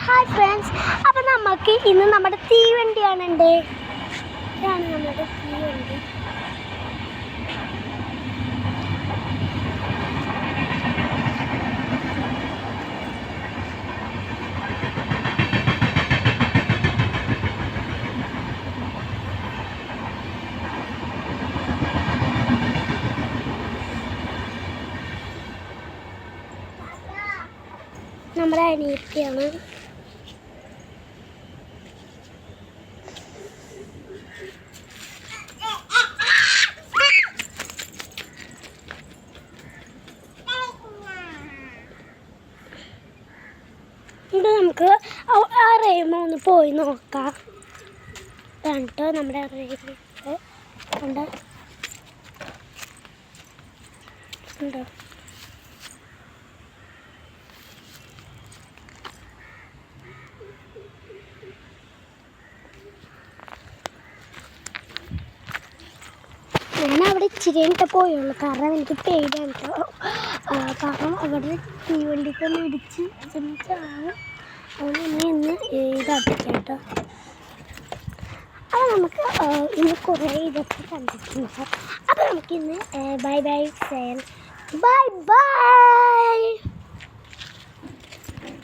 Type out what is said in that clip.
Hi friends, അപ്പോൾ നമുക്ക് ഇന്ന് നമ്മുടെ തീവണ്ടിയാണ്. ഇതാണ് നമ്മുടെ തീവണ്ടി. നമ്മുടെ അനിയത്തിയാണ്. ഇത് നമുക്ക് ആ റെയിമോ ഒന്ന് പോയി നോക്കാം. കണ്ടോ നമ്മുടെ റെയിമോ കണ്ടോ. ഞാൻ അവിടെ ഇച്ചിരി കഴിഞ്ഞിട്ട് പോയുള്ളൂ, കാരണം എനിക്ക് പേടിയാണ് കേട്ടോ. കാരണം അവിടെ തീവണ്ടിക്കൊന്ന് ഇടിച്ച് ചെന്നിട്ടാണ് അവിടെ ഇന്ന് ഇതാക്കി കേട്ടോ. അപ്പോൾ നമുക്ക് ഇന്ന് കുറേ ഇതൊക്കെ കണ്ടിട്ടുണ്ട്. അപ്പോൾ നമുക്കിന്ന് ബൈ ബൈ ബൈ ബൈ.